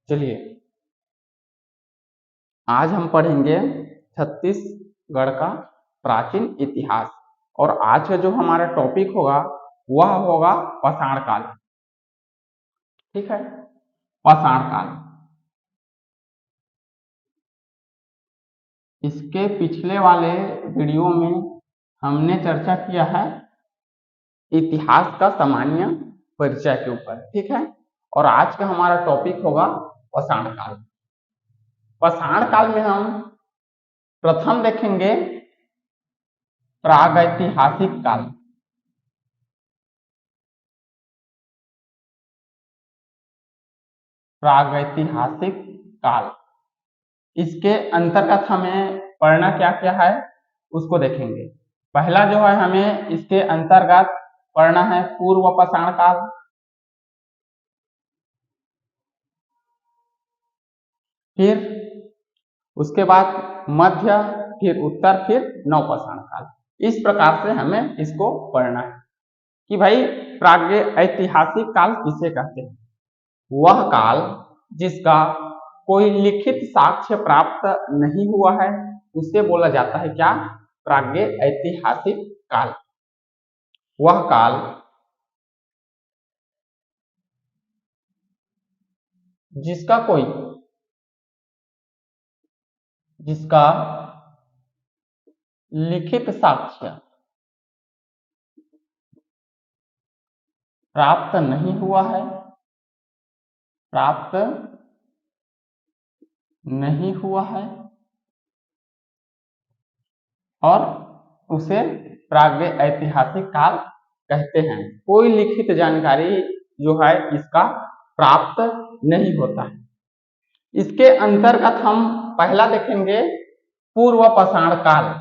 चलिए आज हम पढ़ेंगे छत्तीसगढ़ का प्राचीन इतिहास और आज का जो हमारा टॉपिक होगा वह होगा पाषाण काल। ठीक है, पाषाण काल। इसके पिछले वाले वीडियो में हमने चर्चा किया है इतिहास का सामान्य परिचय के ऊपर। ठीक है, और आज का हमारा टॉपिक होगा पाषाण काल। पाषाण काल में हम प्रथम देखेंगे प्रागैतिहासिक काल। प्रागैतिहासिक काल, इसके अंतर्गत हमें पढ़ना क्या क्या है उसको देखेंगे। पहला जो है हमें इसके अंतर्गत पढ़ना है पूर्व पाषाण काल, फिर उसके बाद मध्य, फिर उत्तर, फिर नवपाषाण काल। इस प्रकार से हमें इसको पढ़ना है कि भाई प्रागैतिहासिक काल किसे कहते हैं। वह काल जिसका कोई लिखित साक्ष्य प्राप्त नहीं हुआ है उसे बोला जाता है क्या, प्रागैतिहासिक काल। वह काल जिसका लिखित साक्ष्य प्राप्त नहीं हुआ है, प्राप्त नहीं हुआ है और उसे प्रागैतिहासिक काल कहते हैं। कोई लिखित जानकारी जो है इसका प्राप्त नहीं होता है। इसके अंतर्गत हम पहला देखेंगे पूर्व पाषाण काल।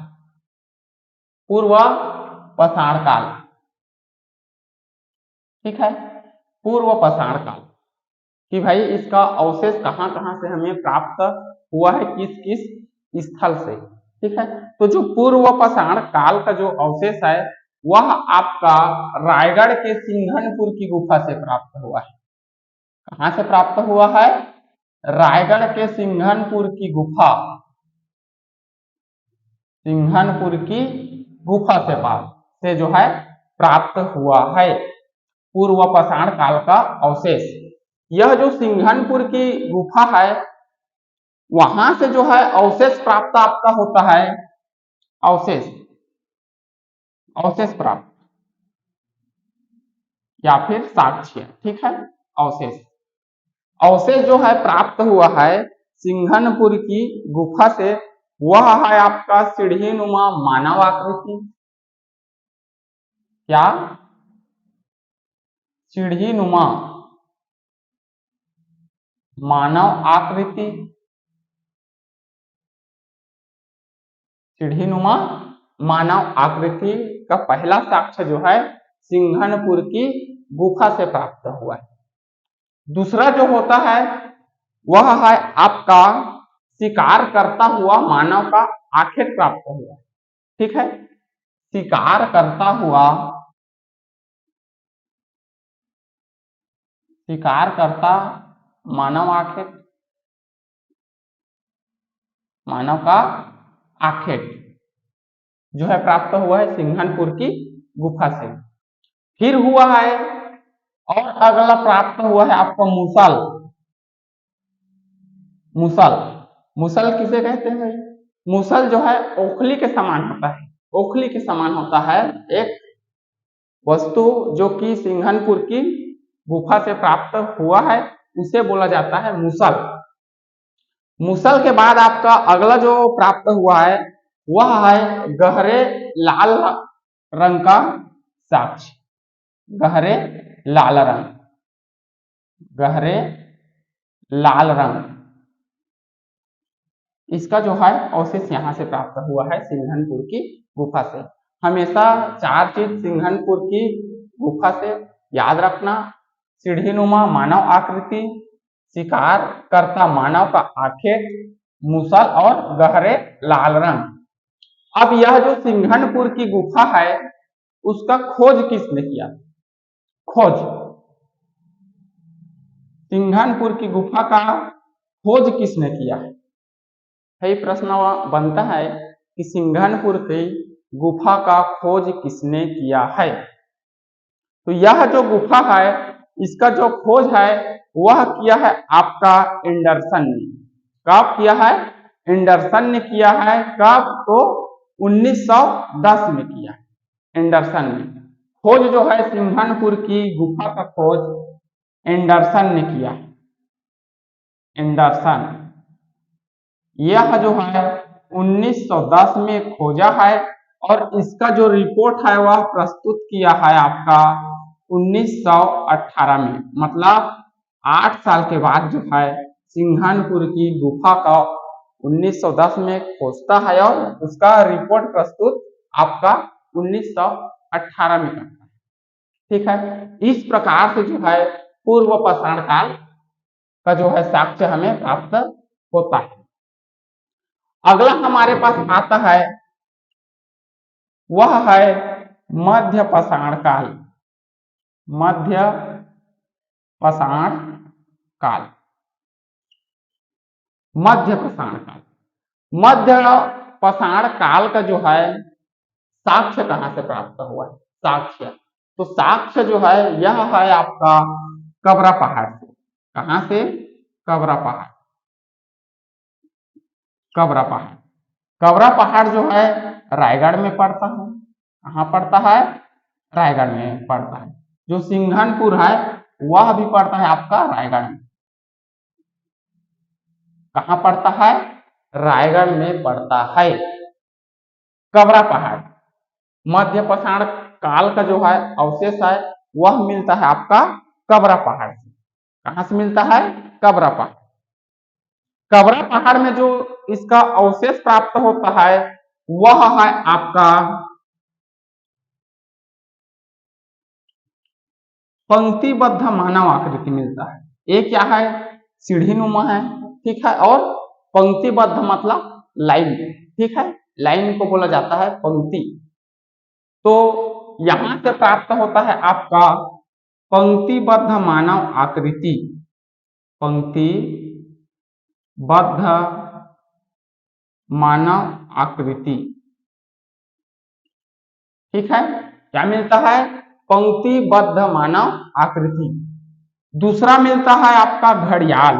पूर्व पाषाण काल, ठीक है, पूर्व पाषाण काल कि भाई इसका अवशेष कहां कहां से हमें प्राप्त हुआ है, किस किस स्थल से। ठीक है, तो जो पूर्व पाषाण काल का जो अवशेष है वह आपका रायगढ़ के सिंघनपुर की गुफा से प्राप्त हुआ है। कहां से प्राप्त हुआ है, रायगढ़ के सिंघनपुर की गुफा, सिंघनपुर की गुफा से जो है प्राप्त हुआ है पूर्व पाषाण काल का अवशेष। यह जो सिंघनपुर की गुफा है वहां से जो है अवशेष प्राप्त आपका होता है, अवशेष प्राप्त या फिर साक्ष्य। ठीक है, अवशेष जो है प्राप्त हुआ है सिंघनपुर की गुफा से, वह है आपका सीढ़ीनुमा मानव आकृति। क्या, सीढ़ीनुमा मानव आकृति, सीढ़ीनुमा मानव आकृति का पहला साक्ष्य जो है सिंघनपुर की गुफा से प्राप्त हुआ है। दूसरा जो होता है वह है आपका शिकार करता हुआ मानव का आखेट प्राप्त हुआ। ठीक है, शिकार करता हुआ, शिकार करता मानव आखेट, मानव का आखेट जो है प्राप्त हुआ है सिंघनपुर की गुफा से। फिर हुआ है और अगला प्राप्त हुआ है आपको मुसल। मुसल, मुसल किसे कहते हैं भाई, मुसल जो है ओखली के समान होता है, ओखली के समान होता है एक वस्तु जो कि सिंघनपुर की गुफा से प्राप्त हुआ है उसे बोला जाता है मुसल। मुसल के बाद आपका अगला जो प्राप्त हुआ है वह है गहरे लाल रंग का साक्ष्य, गहरे लाल रंग, गहरे लाल रंग, इसका जो है अवशेष यहां से प्राप्त हुआ है सिंघनपुर की गुफा से। हमेशा चार चीज सिंघनपुर की गुफा से याद रखना, सीढ़ीनुमा मानव आकृति, शिकार करता मानव का आखेट, मुसल और गहरे लाल रंग। अब यह जो सिंघनपुर की गुफा है उसका खोज किसने किया, खोज सिंघनपुर की गुफा का खोज किसने किया है? यही प्रश्न बनता है कि सिंघनपुर की गुफा का खोज किसने किया है। तो यह जो गुफा है इसका जो खोज है वह किया है आपका एंडरसन ने। कब किया है? एंडरसन ने किया है। कब? तो 1910 में किया एंडरसन ने। खोज जो है सिंघनपुर की गुफा का खोज एंडरसन ने किया है। एंडरसन यह जो है 1910 में खोजा है और इसका जो रिपोर्ट है वह प्रस्तुत किया है आपका 1918 में। मतलब 8 साल के बाद जो है सिंघनपुर की गुफा का 1910 में खोजता है और उसका रिपोर्ट प्रस्तुत आपका 1918 में करता है। ठीक है, इस प्रकार से जो है पूर्व पाषाण काल का जो है साक्ष्य हमें प्राप्त होता है। अगला हमारे पास आता है वह है मध्य पाषाण काल। मध्य पाषाण काल। मध्य पाषाण काल। मध्य पाषाण काल का जो है साक्ष्य कहां से प्राप्त हुआ है? साक्ष्य तो साक्ष्य जो है यह है आपका कबरा पहाड़ से। कहां से? कबरा पहाड़। कबरा पहाड़। कबरा पहाड़ जो है रायगढ़ में पड़ता है। कहां पड़ता है? रायगढ़ में पड़ता है। जो सिंघनपुर है वह भी पड़ता है आपका रायगढ़ में। कहां पड़ता है? रायगढ़ में पड़ता है कबरा पहाड़। मध्य पाषाण काल का जो है अवशेष है वह मिलता है आपका कबरा पहाड़ से। कहां से मिलता है? कबरा पहाड़। कबरा पहाड़ में जो इसका अवशेष प्राप्त होता है वह है आपका पंक्तिबद्ध मानव आकृति मिलता है। ये क्या है? सीढ़ी नुमा है। ठीक है, और पंक्तिबद्ध मतलब लाइन। ठीक है, लाइन को बोला जाता है पंक्ति। तो यहां से प्राप्त होता है आपका पंक्तिबद्ध मानव आकृति। पंक्तिबद्ध मानव आकृति। ठीक है, क्या मिलता है? पंक्तिबद्ध मानव आकृति। दूसरा मिलता है आपका घड़ियाल।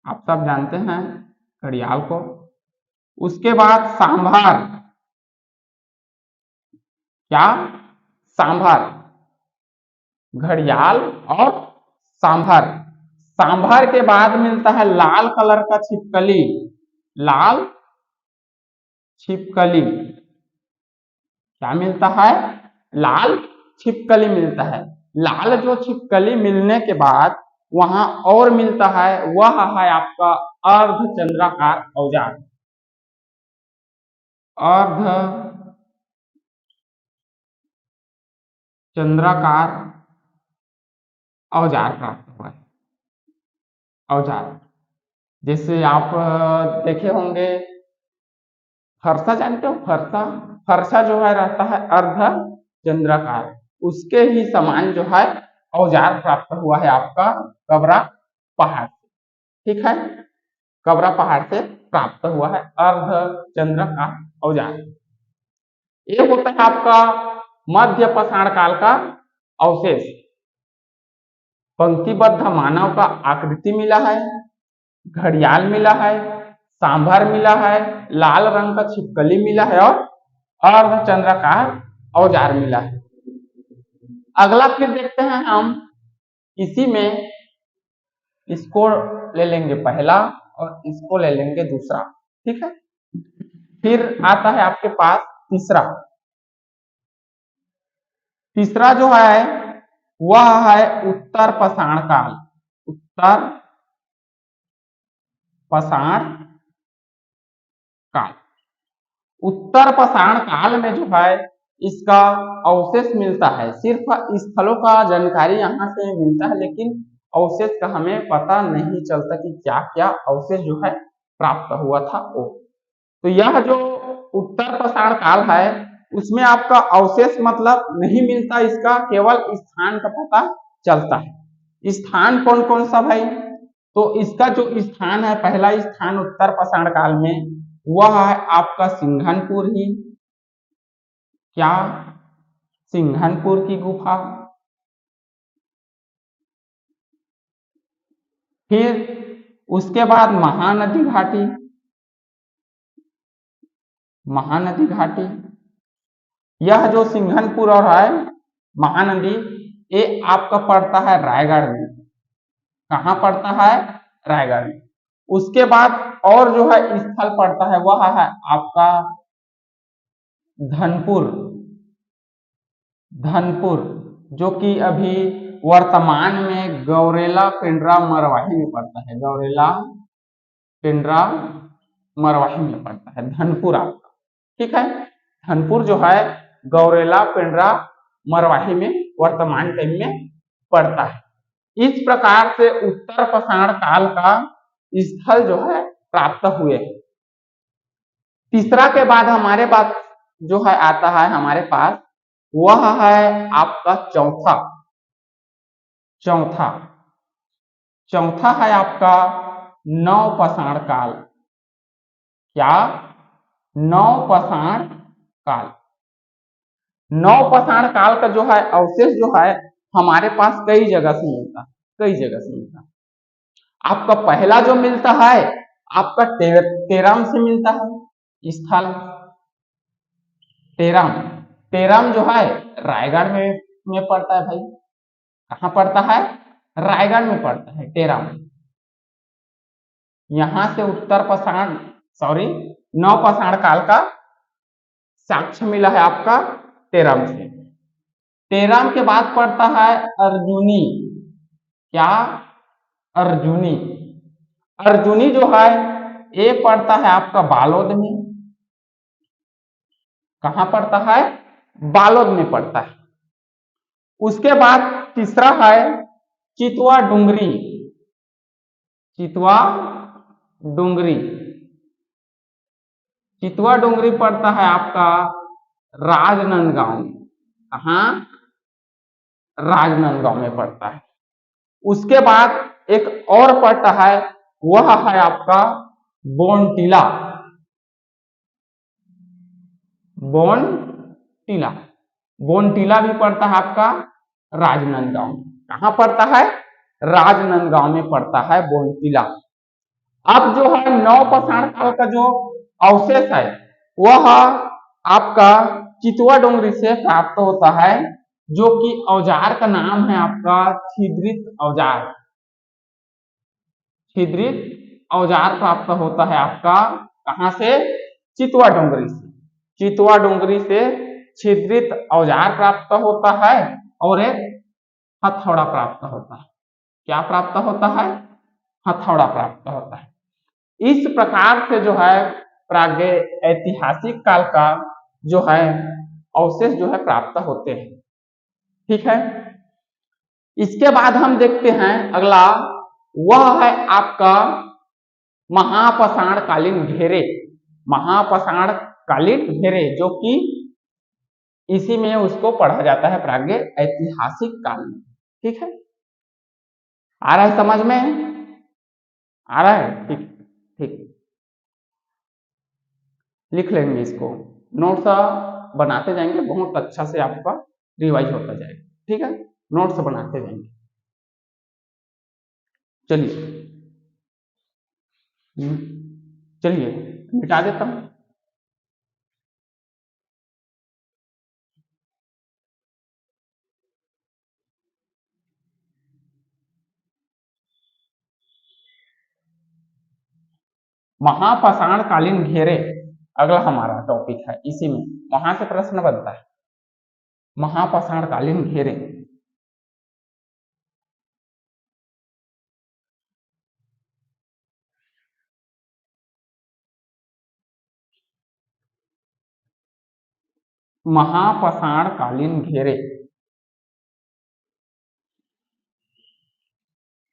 आप सब जानते हैं घड़ियाल को। उसके बाद सांभर। क्या? सांभर। घड़ियाल और सांभर। सांभर के बाद मिलता है लाल कलर का छिपकली। लाल छिपकली। क्या मिलता है? लाल छिपकली मिलता है। लाल जो छिपकली मिलने के बाद वहां और मिलता है वह है आपका अर्धचंद्राकार औजार। अर्ध चंद्राकार औजार प्राप्त हुआ है। औजार जैसे आप देखे होंगे फरसा, जानते हो फरसा? फरसा जो है रहता है अर्ध चंद्राकार, उसके ही समान जो है औजार प्राप्त हुआ है आपका कबरा पहाड़ से। ठीक है, कबरा पहाड़ से प्राप्त हुआ है अर्ध चंद्राकार औजार। ये होता है आपका मध्य पाषाण काल का अवशेष। पंक्तिबद्ध मानव का आकृति मिला है, घड़ियाल मिला है, सांभर मिला है, लाल रंग का छिपकली मिला है और अर्धचंद्राकार औजार मिला है। अगला फिर देखते हैं हम इसी में, इसको ले लेंगे पहला और इसको ले लेंगे दूसरा। ठीक है, फिर आता है आपके पास तीसरा। तीसरा जो है वह है उत्तर पाषाण काल। उत्तर पाषाण काल। उत्तर पाषाण काल में जो है इसका अवशेष मिलता है। सिर्फ स्थलों का जानकारी यहाँ से मिलता है लेकिन अवशेष का हमें पता नहीं चलता कि क्या क्या अवशेष जो है प्राप्त हुआ था वो। तो यह जो उत्तर पाषाण काल है उसमें आपका अवशेष मतलब नहीं मिलता, इसका केवल स्थान का पता चलता है। स्थान कौन कौन सा भाई? तो इसका जो स्थान है, पहला स्थान उत्तर पाषाण काल में वह है आपका सिंघनपुर ही। क्या? सिंघनपुर की गुफा। फिर उसके बाद महानदी घाटी। महानदी घाटी, यह जो सिंघनपुर और है महानदी, ये आपका पड़ता है रायगढ़ में। कहाँ पड़ता है? रायगढ़ में। उसके बाद और जो है स्थल पड़ता है वह है आपका धनपुर। धनपुर जो कि अभी वर्तमान में गौरेला पिंडरा मरवाही में पड़ता है। गौरेला पिंडरा मरवाही में पड़ता है धनपुर आपका। ठीक है, धनपुर जो है गौरेला पिंडरा मरवाही में वर्तमान टाइम में पड़ता है। इस प्रकार से उत्तर पाषाण काल का स्थल जो है प्राप्त हुए। तीसरा के बाद हमारे पास जो है आता है हमारे पास, वह है आपका चौथा। चौथा चौथा है आपका नवपाषाण काल। क्या? नवपाषाण काल। नवपाषाण काल का जो है अवशेष जो है हमारे पास कई जगह से मिलता है। कई जगह से मिलता है। आपका पहला जो मिलता है आपका टेराम से मिलता है स्थल। टेराम, टेराम जो है रायगढ़ में पड़ता है भाई। कहाँ पड़ता है? रायगढ़ में पड़ता है टेराम। यहां से उत्तर पाषाण नवपाषाण काल का साक्ष्य मिला है आपका टेराम से। टेराम के बाद पड़ता है अर्जुनी। क्या? अर्जुनी। अर्जुनी जो है ये पड़ता है आपका बालोद में। कहाँ पड़ता है? बालोद में पड़ता है। उसके बाद तीसरा है चितवा डुंगरी। चितवा डुंगरी। चितवा डुंगरी पड़ता है आपका राजनांदगांव में। कहाँ? राजनांदगांव में पड़ता है। उसके बाद एक और पड़ता है वह है आपका बोनटीला। बोनटीला, बोनटीला भी पड़ता है आपका राजनांदगांव में। कहाँ पड़ता है? राजनांदगांव में पड़ता है बोनटीला। अब जो है नवपाषाण काल का जो अवशेष है वह आपका चितवा डोंगरी से प्राप्त होता है, जो कि औजार का नाम है आपका छिद्रित औजार। छिद्रित औजार प्राप्त होता है आपका कहां से? चितवा डोंगरी से। चितवा डोंगरी से छिद्रित औजार प्राप्त होता है और एक हथौड़ा प्राप्त होता है। क्या प्राप्त होता है? हथौड़ा प्राप्त होता है। इस प्रकार से जो है प्राग्ञ ऐतिहासिक काल का जो है अवशेष जो है प्राप्त होते हैं। ठीक है, इसके बाद हम देखते हैं अगला, वह है आपका महापाषाण कालीन घेरे। महापाषाण कालीन घेरे जो कि इसी में उसको पढ़ा जाता है प्राग्ञ ऐतिहासिक काल में। ठीक है, आ रहा है समझ में? आ रहा है? ठीक ठीक, लिख लेंगे इसको, नोट्स बनाते जाएंगे, बहुत अच्छा से आपका रिवाइज होता जाएगा। ठीक है, नोट्स बनाते जाएंगे। चलिए चलिए मिटा देता हूं। महापाषाण कालीन घेरे अगला हमारा टॉपिक है, इसी में वहां से प्रश्न बनता है। महापाषाण कालीन घेरे, महापाषाण कालीन घेरे,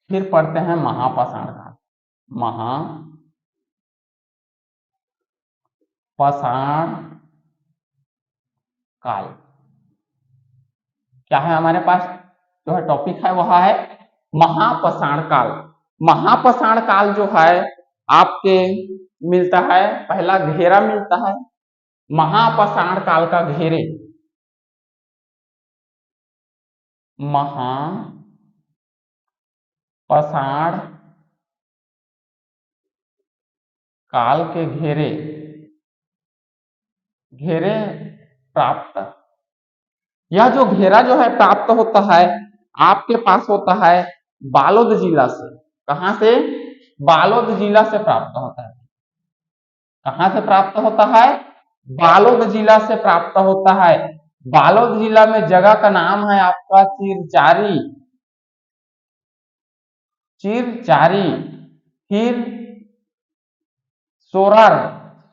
फिर पढ़ते हैं महापाषाण काल। महापाषाण काल क्या है हमारे पास? जो है टॉपिक है वह है महापाषाण काल। महापाषाण काल जो है आपके मिलता है, पहला घेरा मिलता है महापाषाण काल का घेरे, महापाषाण काल के घेरे प्राप्त। यह जो घेरा जो है प्राप्त होता है आपके पास होता है बालोद जिला से। कहां से? बालोद जिला से प्राप्त होता है। कहां से प्राप्त होता है? बालोद जिला से प्राप्त होता है। बालोद जिला में जगह का नाम है आपका चिरचारी। फिर सोरार,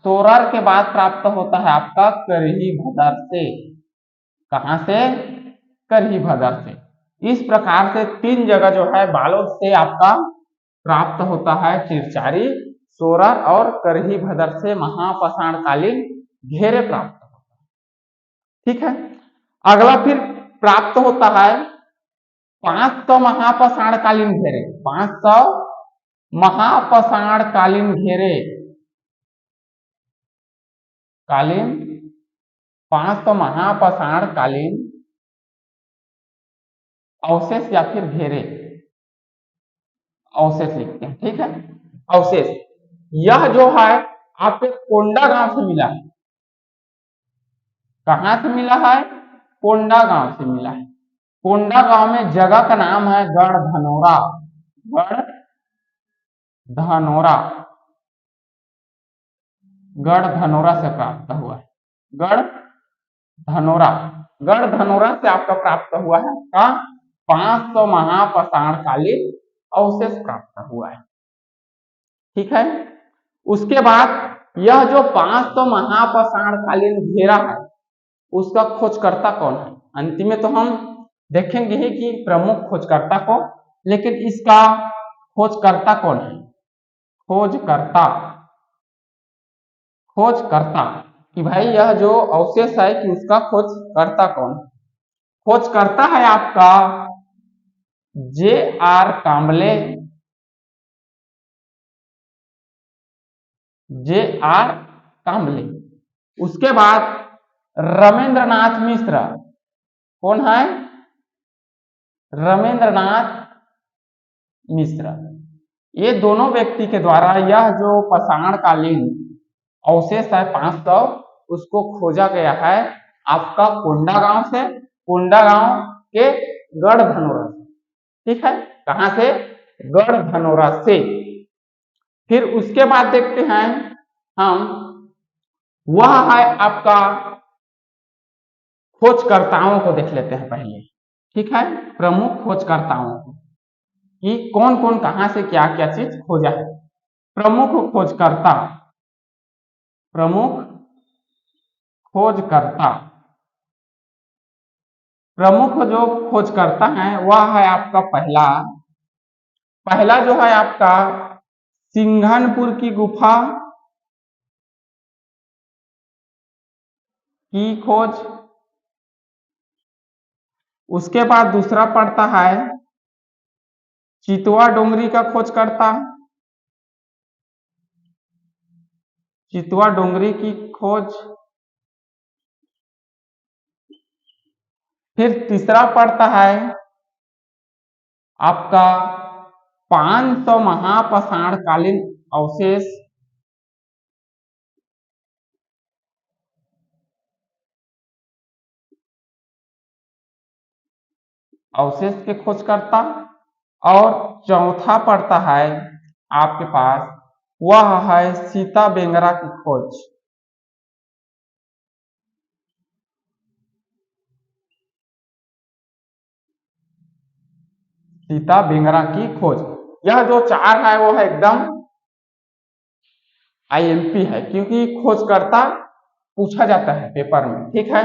सोरार के बाद प्राप्त होता है आपका करही भदर से। कहां से? करही भदर से। इस प्रकार से 3 जगह जो है बालोद से आपका प्राप्त होता है चिरचारी, सोरार और करही भदर से महापाषाण कालीन घेरे प्राप्त होता है। ठीक है, अगला फिर प्राप्त होता है 500 महापाषाण कालीन घेरे। 500 महापाषाण कालीन घेरे, 500 महापाषाण कालीन अवशेष या फिर घेरे, अवशेष लिखते हैं। ठीक है, अवशेष यह जो है आपके कोंडा गांव से मिला है। कहां से मिला है? कोंडा गांव से मिला है। कोंडा गांव में जगह का नाम है गढ़धनोरा। गढ़धनोरा से प्राप्त हुआ है। गढ़धनोरा से आपका प्राप्त हुआ है का 500 महापाषाण कालीन अवशेष प्राप्त हुआ है। ठीक है, उसके बाद यह जो 500 महापाषाण कालीन घेरा है उसका खोजकर्ता कौन है? अंतिम में तो हम देखेंगे ही कि प्रमुख खोजकर्ता को, लेकिन इसका खोजकर्ता कौन है? खोजकर्ता कि भाई यह जो अवशेष है कि उसका खोजकर्ता कौन है? खोजकर्ता है आपका J.R. कांबले। उसके बाद रमेंद्रनाथ मिश्र। कौन है? रमेंद्रनाथ मिश्र। ये दोनों व्यक्ति के द्वारा यह जो पाषाणकालीन अवशेष है 500 उसको खोजा गया है आपका कोंडा गांव से, कोंडा गांव के गढ़धनोरा से। ठीक है, कहां से? गढ़धनोरा से। फिर उसके बाद देखते हैं हम, वह है आपका खोजकर्ताओं को देख लेते हैं पहले। ठीक है, प्रमुख खोजकर्ताओं को कि कौन कौन कहां से क्या क्या चीज खोजा है। प्रमुख जो खोजकर्ता है वह है आपका पहला जो है आपका सिंघनपुर की गुफा की खोज। उसके बाद दूसरा पड़ता है चितवा डोंगरी का खोजकर्ता, चितवा डोंगरी की खोज। फिर तीसरा पड़ता है आपका 500 महापाषाणकालीन अवशेष के खोजकर्ता। और चौथा पड़ता है आपके पास वह है सीता बेंगरा की खोज। सीता बेंगरा की खोज। यह जो 4 है वो है एकदम IMP है, क्योंकि खोजकर्ता पूछा जाता है पेपर में। ठीक है,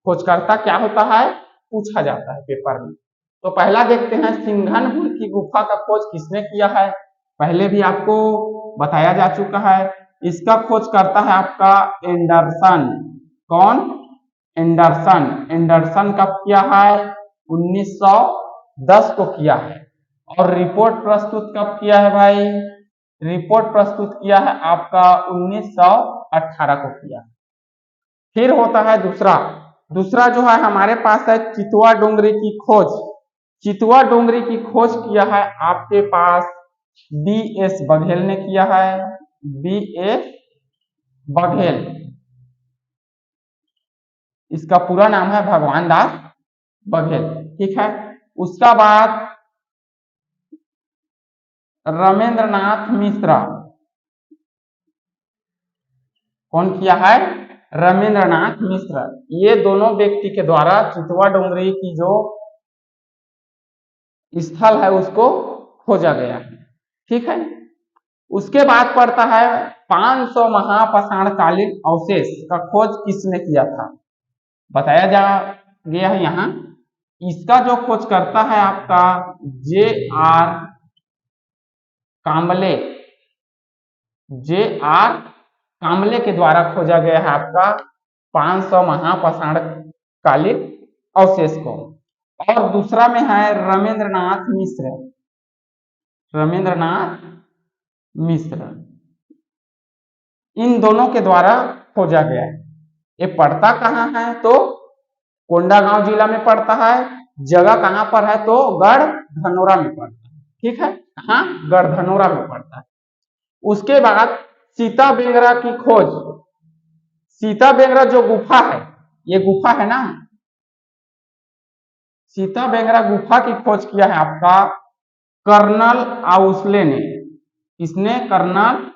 खोजकर्ता क्या होता है? पूछा जाता है पेपर में। तो पहला देखते हैं सिंघनपुर की गुफा का खोज किसने किया है। पहले भी आपको बताया जा चुका है। इसका खोज करता है आपका एंडरसन। कौन? एंडरसन। एंडरसन कब किया है? 1910 को किया है। और रिपोर्ट प्रस्तुत कब किया है भाई? रिपोर्ट प्रस्तुत किया है आपका 1918 को किया। फिर होता है दूसरा जो है हमारे पास है चितवा डोंगरी की खोज। चितवा डोंगरी की खोज किया है आपके पास B.S. बघेल ने किया है। B.S. बघेल, इसका पूरा नाम है भगवान दास बघेल, ठीक है। उसका बाद रमेंद्रनाथ मिश्रा, कौन किया है? रमेंद्रनाथ मिश्र। ये दोनों व्यक्ति के द्वारा चितवा डोंगरी की जो स्थल है उसको खोजा गया है, ठीक है। उसके बाद पड़ता है 500 महापाषाणकालीन अवशेष का खोज किसने किया था? बताया जा गया है यहाँ। इसका जो खोज करता है आपका J.R. कांबले। J.R. कांबले के द्वारा खोजा गया है आपका 500 महापाषाणकालीन अवशेष को। और दूसरा में है रमेंद्रनाथ मिश्र। रमेंद्रनाथ मिश्र, इन दोनों के द्वारा खोजा गया है। ये पड़ता कहाँ है? तो कोंडागांव जिला में पड़ता है। जगह कहाँ पर है? तो गढ़धनोरा में पड़ता है, ठीक है। हाँ, गढ़धनोरा में पड़ता है। उसके बाद सीता बेंगरा की खोज। सीता बेंगरा जो गुफा है, ये गुफा है ना, सीता बेंगरा गुफा की खोज किया है आपका कर्नल आउसले ने। किसने? कर्नल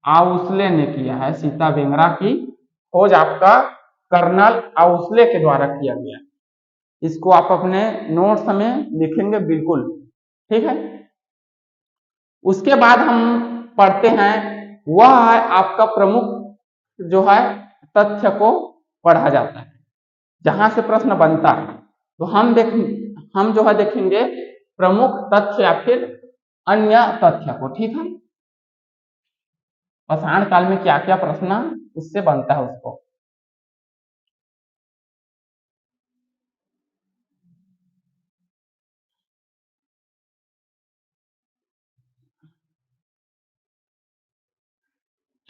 आउसले ने किया है। सीता बेंगरा की खोज आपका कर्नल आउसले के द्वारा किया गया। इसको आप अपने नोट्स में लिखेंगे बिल्कुल, ठीक है। उसके बाद हम पढ़ते हैं, वह है आपका प्रमुख जो है तथ्य को पढ़ा जाता है, जहां से प्रश्न बनता है। तो हम जो है देखेंगे प्रमुख तथ्य या फिर अन्य तथ्य को, ठीक है। पाषाण काल में क्या क्या प्रश्न उससे बनता है उसको।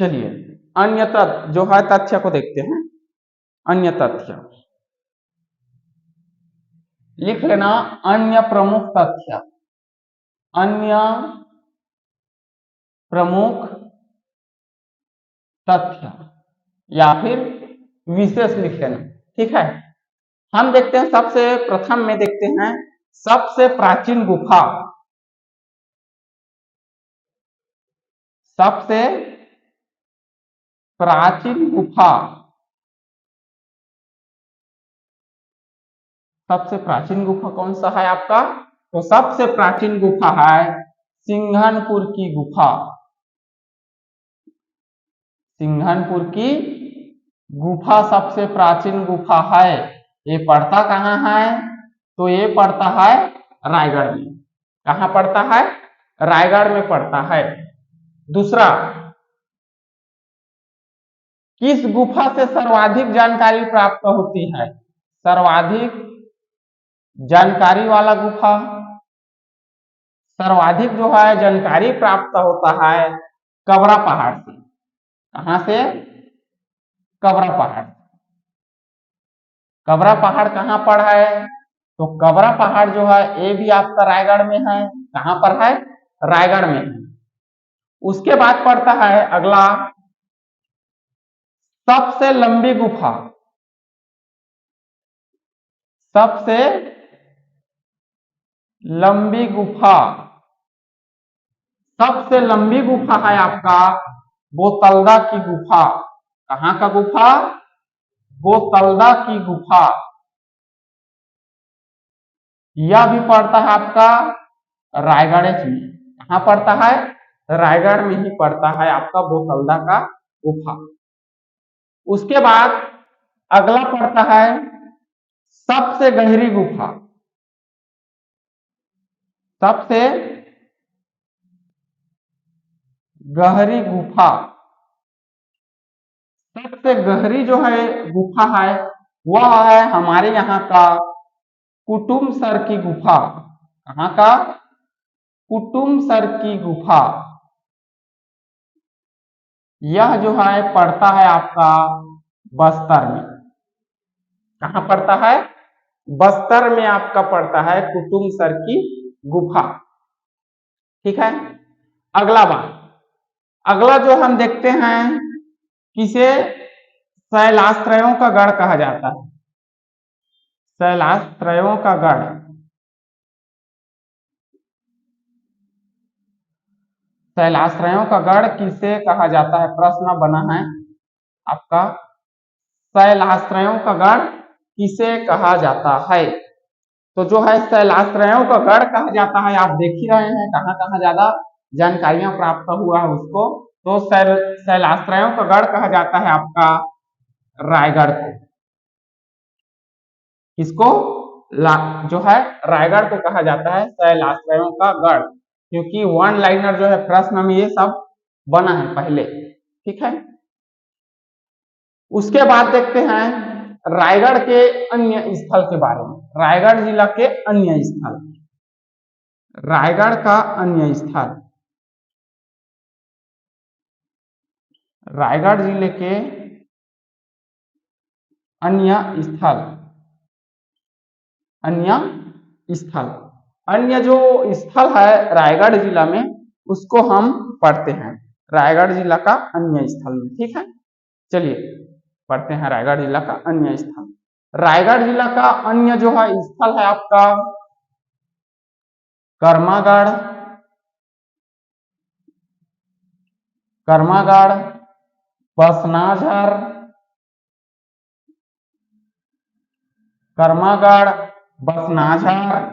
चलिए अन्य तथ्य जो है तथ्य को देखते हैं। अन्य तथ्य लिख लेना, अन्य प्रमुख तथ्य। अन्य प्रमुख तथ्य या फिर विशेष लिख लेना, ठीक है। हम देखते हैं सबसे प्रथम में देखते हैं सबसे प्राचीन गुफा। सबसे प्राचीन गुफा, सबसे प्राचीन गुफा कौन सा है आपका? तो सबसे प्राचीन गुफा है सिंघनपुर की गुफा। सिंघनपुर की गुफा सबसे प्राचीन गुफा है। ये पड़ता कहाँ है? तो ये पड़ता है रायगढ़ में। कहाँ पड़ता है? रायगढ़ में पड़ता है। दूसरा, किस गुफा से सर्वाधिक जानकारी प्राप्त होती है? सर्वाधिक जानकारी वाला गुफा, सर्वाधिक जो है जानकारी प्राप्त होता है कबरा पहाड़ से। कहां से? कबरा पहाड़। कबरा पहाड़ कहाँ पर है? तो कबरा पहाड़ जो है ये भी आपका रायगढ़ में है। कहां पर है? रायगढ़ में है। उसके बाद पड़ता है अगला सबसे लंबी गुफा। सबसे लंबी गुफा, सबसे लंबी गुफा है आपका बोतलदा की गुफा। कहां का गुफा? बोतलदा की गुफा। यह भी पड़ता है आपका रायगढ़ में। कहां पड़ता है? रायगढ़ में ही पड़ता है आपका बोतलदा का गुफा। उसके बाद अगला पड़ता है सबसे गहरी गुफा। सबसे गहरी गुफा, सबसे गहरी जो है गुफा है वह है हमारे यहाँ का कुटुम सर की गुफा। कहाँ का? कुटुमसर की गुफा। यह जो है पड़ता है आपका बस्तर में। कहाँ पड़ता है? बस्तर में आपका पड़ता है कुटुमसर की गुफा। ठीक है। अगला बात, अगला जो हम देखते हैं, किसे शैलाश्रयों का गढ़ कहा जाता है? शैलाश्रयों का गढ़। शैलाश्रयों का गढ़ किसे कहा जाता है? प्रश्न बना है आपका, शैलाश्रयों का गढ़ किसे कहा जाता है? तो जो है शैलाश्रयों का गढ़ कहा जाता है, आप देख ही रहे हैं कहाँ कहाँ ज्यादा जानकारियां प्राप्त हुआ है उसको। तो शैलाश्रयों का गढ़ कहा जाता है आपका रायगढ़ को। किसको? जो है रायगढ़ को कहा जाता है शैलाश्रयों का गढ़, क्योंकि वन लाइनर जो है प्रश्न में ये सब बना है पहले। ठीक है। उसके बाद देखते हैं रायगढ़ के अन्य स्थल के बारे में। रायगढ़ जिला के अन्य स्थल, रायगढ़ का अन्य स्थल, रायगढ़ जिले के अन्य स्थल, अन्य स्थल, अन्य जो स्थल है रायगढ़ जिला में उसको हम पढ़ते हैं रायगढ़ जिला का अन्य स्थल में। ठीक है, चलिए पढ़ते हैं रायगढ़ जिला का अन्य स्थल। रायगढ़ जिला का अन्य जो है स्थल है आपका कर्मागढ़, कर्मागढ़, बसनाझर, कर्मागढ़, बसनाझर,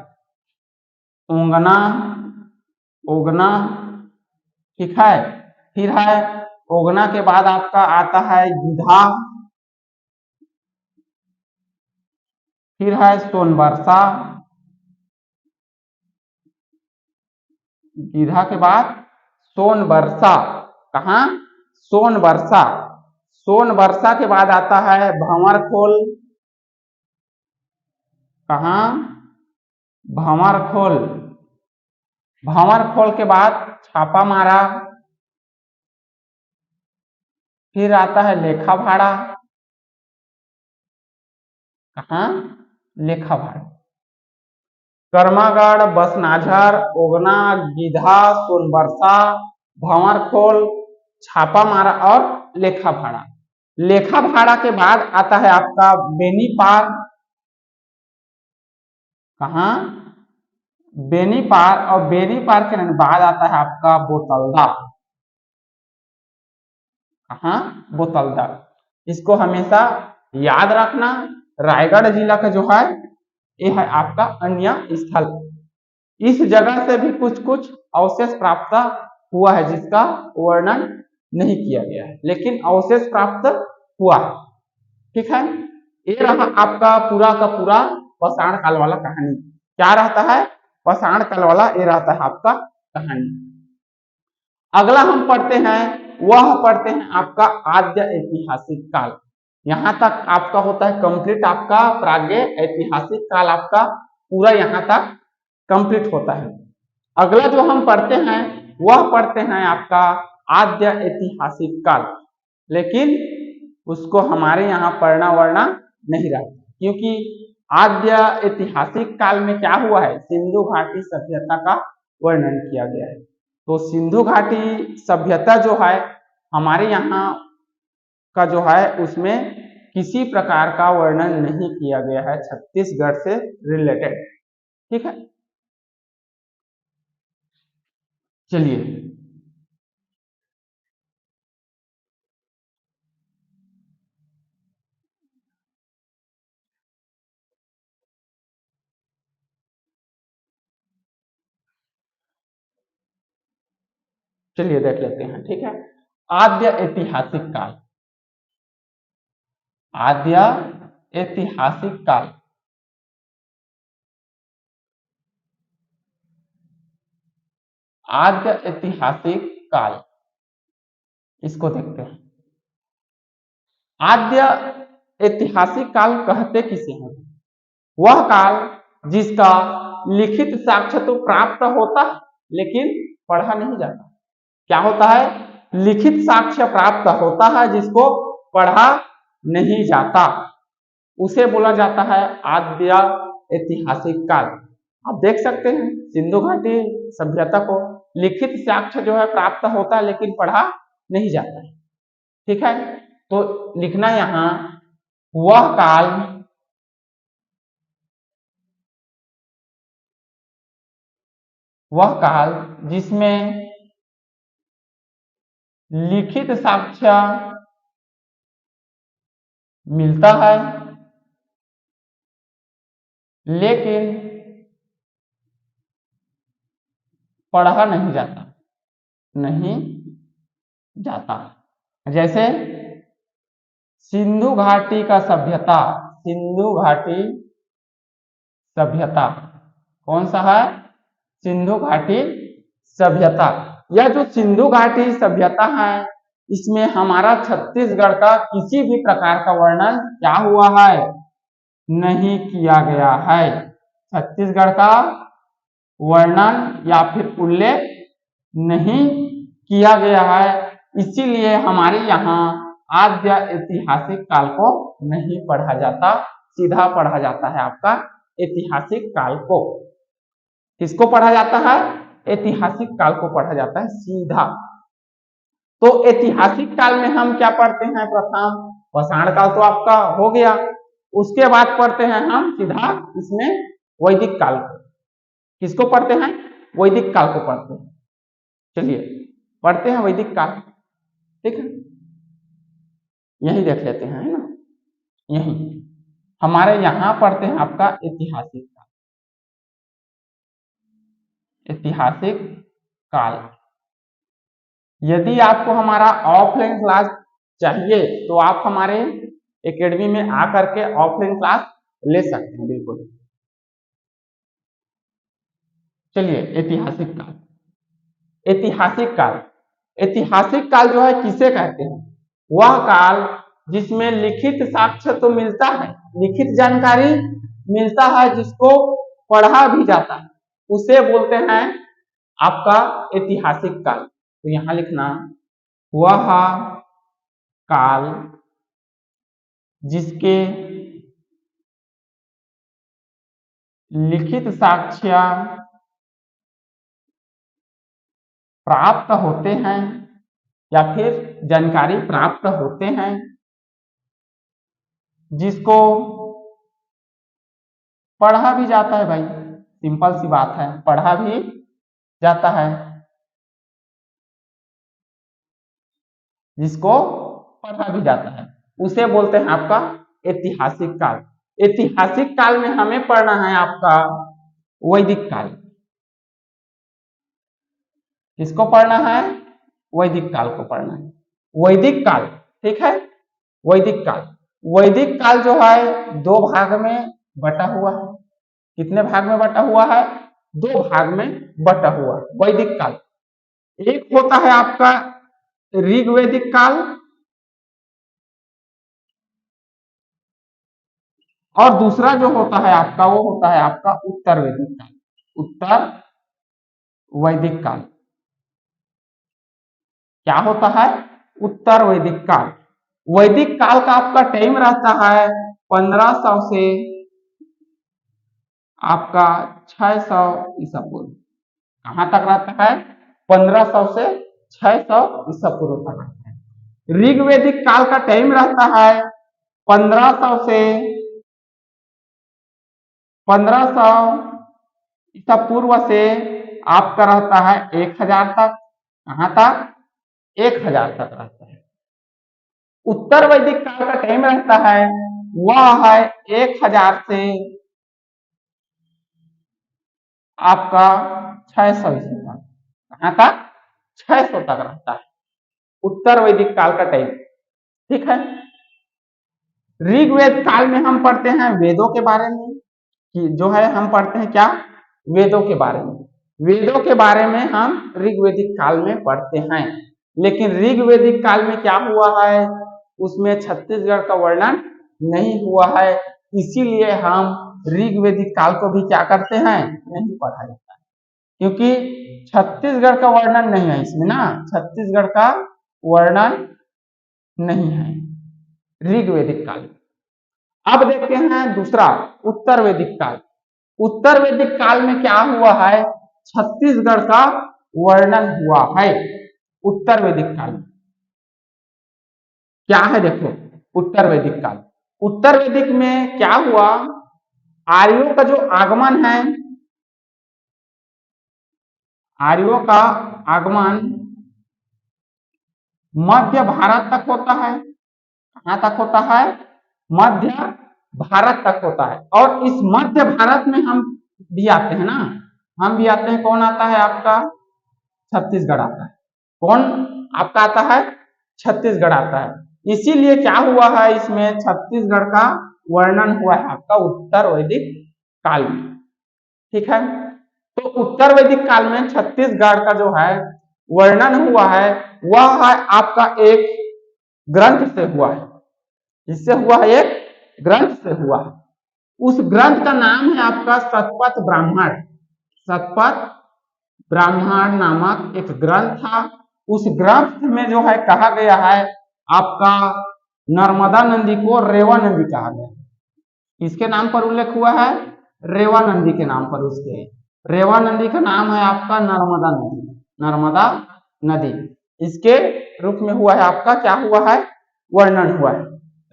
उंगना, उगना। ठीक है। फिर है उगना के बाद आपका आता है गीधा, फिर है सोनबरसा, गीधा के बाद सोनबरसा। कहाँ? सोनबरसा। सोनबरसा के बाद आता है भंवरखोल। कहाँ? भंवरखोल। भंवरखोल के बाद छापा मारा, फिर आता है लेखाभाड़ा। कहाँ? लेखाभाड़ा। कर्मागढ़, बसनाझर, उगना, गीधा, सोनबरसा, भंवरखोल, छापा मारा और लेखाभाड़ा। लेखाभाड़ा के बाद आता है आपका बेनीपार। कहाँ? बेनीपार। और बेनीपार के बाद आता है आपका बोतलदा। कहाँ? बोतलदा। इसको हमेशा याद रखना। रायगढ़ जिला का जो है ये है आपका अन्य स्थल। इस जगह से भी कुछ कुछ अवशेष प्राप्त हुआ है जिसका वर्णन नहीं किया गया है, लेकिन अवशेष प्राप्त हुआ है। ठीक है। ये रहा आपका पूरा का पूरा पाषाण काल वाला कहानी। क्या रहता है? पाषाण काल वाला ये रहता है आपका कहानी। अगला हम पढ़ते हैं, वह पढ़ते हैं आपका आद्य ऐतिहासिक काल। यहाँ तक आपका होता है कंप्लीट, आपका प्राग्ञ ऐतिहासिक काल आपका पूरा यहाँ तक कंप्लीट होता है। अगला जो हम पढ़ते हैं वह पढ़ते हैं आपका आद्य ऐतिहासिक काल, लेकिन उसको हमारे यहाँ पढ़ना वढ़ना नहीं रहा, क्योंकि आद्य ऐतिहासिक काल में क्या हुआ है? सिंधु घाटी सभ्यता का वर्णन किया गया है। तो सिंधु घाटी सभ्यता जो है हमारे यहाँ का जो है उसमें किसी प्रकार का वर्णन नहीं किया गया है छत्तीसगढ़ से रिलेटेड। ठीक है, चलिए चलिए देख लेते हैं। ठीक है, आद्य ऐतिहासिक काल, आद्य ऐतिहासिक काल, आद्य ऐतिहासिक काल, इसको देखते हैं। आद्य ऐतिहासिक काल कहते किसे हैं? वह काल जिसका लिखित साक्ष्य तो प्राप्त होता है लेकिन पढ़ा नहीं जाता। क्या होता है? लिखित साक्ष्य प्राप्त होता है जिसको पढ़ा नहीं जाता, उसे बोला जाता है आद्य ऐतिहासिक काल। आप देख सकते हैं सिंधु घाटी सभ्यता को लिखित साक्ष्य जो है प्राप्त होता है लेकिन पढ़ा नहीं जाता है। ठीक है, तो लिखना यहां वह काल जिसमें लिखित साक्ष्य मिलता है लेकिन पढ़ा नहीं जाता। जैसे सिंधु घाटी का सभ्यता, सिंधु घाटी सभ्यता कौन सा है? सिंधु घाटी सभ्यता। यह जो सिंधु घाटी सभ्यता है इसमें हमारा छत्तीसगढ़ का किसी भी प्रकार का वर्णन क्या हुआ है? नहीं किया गया है। छत्तीसगढ़ का वर्णन या फिर उल्लेख नहीं किया गया है, इसीलिए हमारे यहाँ आद्य ऐतिहासिक काल को नहीं पढ़ा जाता, सीधा पढ़ा जाता है आपका ऐतिहासिक काल को। किसको पढ़ा जाता है? ऐतिहासिक काल को पढ़ा जाता है सीधा। तो ऐतिहासिक काल में हम क्या पढ़ते हैं? प्रथम पाषाण काल तो आपका हो गया, उसके बाद पढ़ते हैं हम सीधा इसमें वैदिक काल को। किसको पढ़ते हैं? वैदिक काल को पढ़ते हैं। चलिए पढ़ते हैं वैदिक काल। ठीक है, यही देख लेते हैं, है ना? यही हमारे यहां पढ़ते हैं आपका ऐतिहासिक काल। ऐतिहासिक काल, यदि आपको हमारा ऑफलाइन क्लास चाहिए तो आप हमारे एकेडमी में आकर के ऑफलाइन क्लास ले सकते हैं, बिल्कुल। चलिए ऐतिहासिक काल। ऐतिहासिक काल, ऐतिहासिक काल जो है किसे कहते हैं? वह काल जिसमें लिखित साक्ष्य तो मिलता है, लिखित जानकारी मिलता है, जिसको पढ़ा भी जाता है, उसे बोलते हैं आपका ऐतिहासिक काल। तो यहां लिखना वह काल जिसके लिखित साक्ष्य प्राप्त होते हैं या फिर जानकारी प्राप्त होते हैं, जिसको पढ़ा भी जाता है। भाई सिंपल सी बात है, पढ़ा भी जाता है, जिसको पढ़ा भी जाता है उसे बोलते हैं आपका ऐतिहासिक काल। ऐतिहासिक काल में हमें पढ़ना है आपका वैदिक काल। किसको पढ़ना है? वैदिक काल को पढ़ना है। वैदिक काल, ठीक है, वैदिक काल। वैदिक काल जो है दो भाग में बटा हुआ है। कितने भाग में बटा हुआ है? दो भाग में बटा हुआ वैदिक काल। एक होता है आपका ऋग्वैदिक काल और दूसरा जो होता है आपका वो होता है आपका उत्तर वैदिक काल। उत्तर वैदिक काल क्या होता है? उत्तर वैदिक काल। वैदिक काल का आपका टाइम रहता है 1500 से आपका 600 ईसा पूर्व। कहां तक रहता है? 1500 से 600 ईसा पूर्व तक रहता है। ऋग्वैदिक काल का टाइम रहता है 1500 से 1500 ईसा पूर्व से आपका रहता है 1000 तक। कहां तक? 1000 तक रहता है। उत्तर वैदिक काल का टाइम रहता है वह है 1000 से आपका 600 ईस्वी तक। कहां तक? 600 तक रहता है उत्तर वैदिक काल का टाइम। ठीक है, ऋग्वेद काल में हम पढ़ते हैं वेदों के बारे में, कि जो है हम पढ़ते हैं क्या? वेदों के बारे में। वेदों के बारे में हम ऋग्वैदिक काल में पढ़ते हैं, लेकिन ऋग्वैदिक काल में क्या हुआ है? उसमें छत्तीसगढ़ का वर्णन नहीं हुआ है, इसीलिए हम ऋग्वेदिक काल को भी क्या करते हैं, नहीं पढ़ा जाता है, क्योंकि छत्तीसगढ़ का वर्णन नहीं है इसमें ना, छत्तीसगढ़ का वर्णन नहीं है ऋग्वेदिक काल। अब देखते हैं दूसरा उत्तर वैदिक काल। उत्तर वैदिक काल में क्या हुआ है, छत्तीसगढ़ का वर्णन हुआ है उत्तर वैदिक काल में। क्या है देखो उत्तर वैदिक काल, उत्तर वैदिक में क्या हुआ, आर्यों का जो आगमन है, आर्यों का आगमन मध्य भारत तक होता है। कहां तक होता है, मध्य भारत तक होता है। और इस मध्य भारत में हम भी आते हैं ना, हम भी आते हैं। कौन आता है आपका, छत्तीसगढ़ आता है। कौन आपका आता है, छत्तीसगढ़ आता है। इसीलिए क्या हुआ है, इसमें छत्तीसगढ़ का वर्णन हुआ है आपका उत्तर वैदिक काल में। ठीक है, तो उत्तर वैदिक काल में छत्तीसगढ़ का जो है वर्णन हुआ है, वह है आपका एक ग्रंथ से हुआ है। इससे हुआ है, एक ग्रंथ से हुआ है। उस ग्रंथ का नाम है आपका शतपथ ब्राह्मण। शतपथ ब्राह्मण नामक एक ग्रंथ था। उस ग्रंथ में जो है कहा गया है आपका नर्मदा नदी को रेवा नदी कहा गया। किसके नाम पर उल्लेख हुआ है, रेवा नदी के नाम पर। उसके रेवा नदी का नाम है आपका नर्मदा नदी, नर्मदा नदी। इसके रूप में हुआ है आपका, क्या हुआ है, वर्णन हुआ है,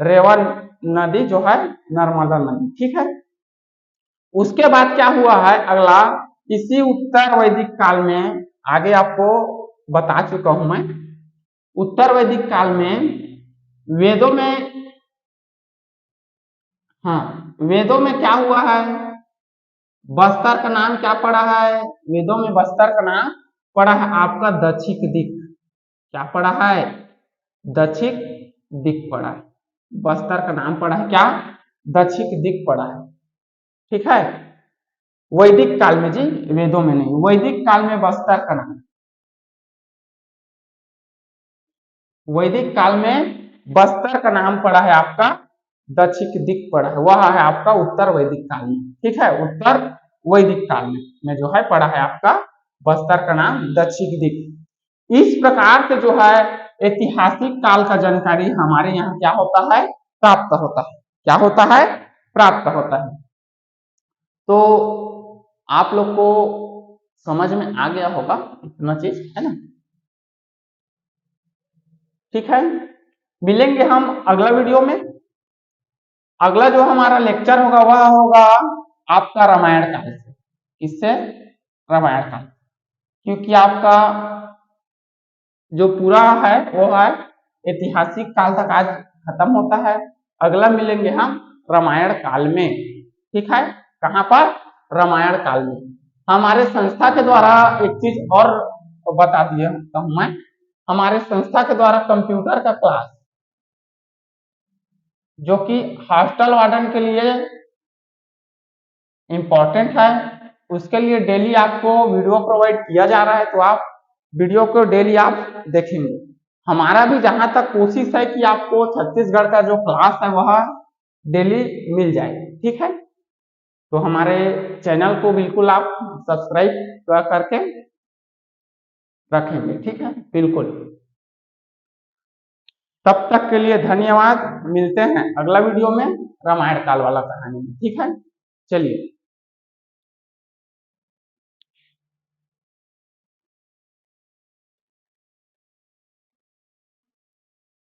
रेवा नदी जो है नर्मदा नदी। ठीक है, उसके बाद क्या हुआ है अगला, इसी उत्तर वैदिक काल में, आगे आपको बता चुका हूं मैं, उत्तर वैदिक काल में वेदों में, हाँ वेदों में क्या हुआ है, बस्तर का नाम क्या पड़ा है, वेदों में बस्तर का नाम पड़ा है आपका दक्षिक दिक। क्या पड़ा है, दक्षिक दिक पड़ा है। बस्तर का नाम पड़ा है क्या, दक्षिक दिक पड़ा है। ठीक है, वैदिक काल में जी, वेदों में नहीं, वैदिक काल में बस्तर का नाम, वैदिक काल में बस्तर का नाम पड़ा है आपका दक्षिक दिक पड़ा है, वह है आपका उत्तर वैदिक काल में। ठीक है, उत्तर वैदिक काल में जो है पड़ा है आपका बस्तर का नाम दक्षिक दिक। इस प्रकार से जो है ऐतिहासिक काल का जानकारी हमारे यहाँ क्या होता है, प्राप्त होता है। क्या होता है, प्राप्त होता है। तो आप लोग को समझ में आ गया होगा इतना चीज, है ना। ठीक है, मिलेंगे हम अगला वीडियो में। अगला जो हमारा लेक्चर होगा वह होगा आपका रामायण काल से। किससे, रामायण काल, क्योंकि आपका जो पूरा है वो है ऐतिहासिक काल तक आज खत्म होता है। अगला मिलेंगे हम रामायण काल में। ठीक है, कहां पर, रामायण काल में। हमारे संस्था के द्वारा एक चीज और बता दिया हूं मैं, हमारे संस्था के द्वारा कंप्यूटर का क्लास, जो कि हॉस्टल वार्डन के लिए इम्पोर्टेंट है, उसके लिए डेली आपको वीडियो प्रोवाइड किया जा रहा है। तो आप वीडियो को डेली आप देखेंगे। हमारा भी जहां तक कोशिश है कि आपको छत्तीसगढ़ का जो क्लास है वह डेली मिल जाए। ठीक है, तो हमारे चैनल को बिल्कुल आप सब्सक्राइब करके रखेंगे। ठीक है, बिल्कुल। तब तक के लिए धन्यवाद। मिलते हैं अगला वीडियो में रामायण काल वाला कहानी में। ठीक है, चलिए।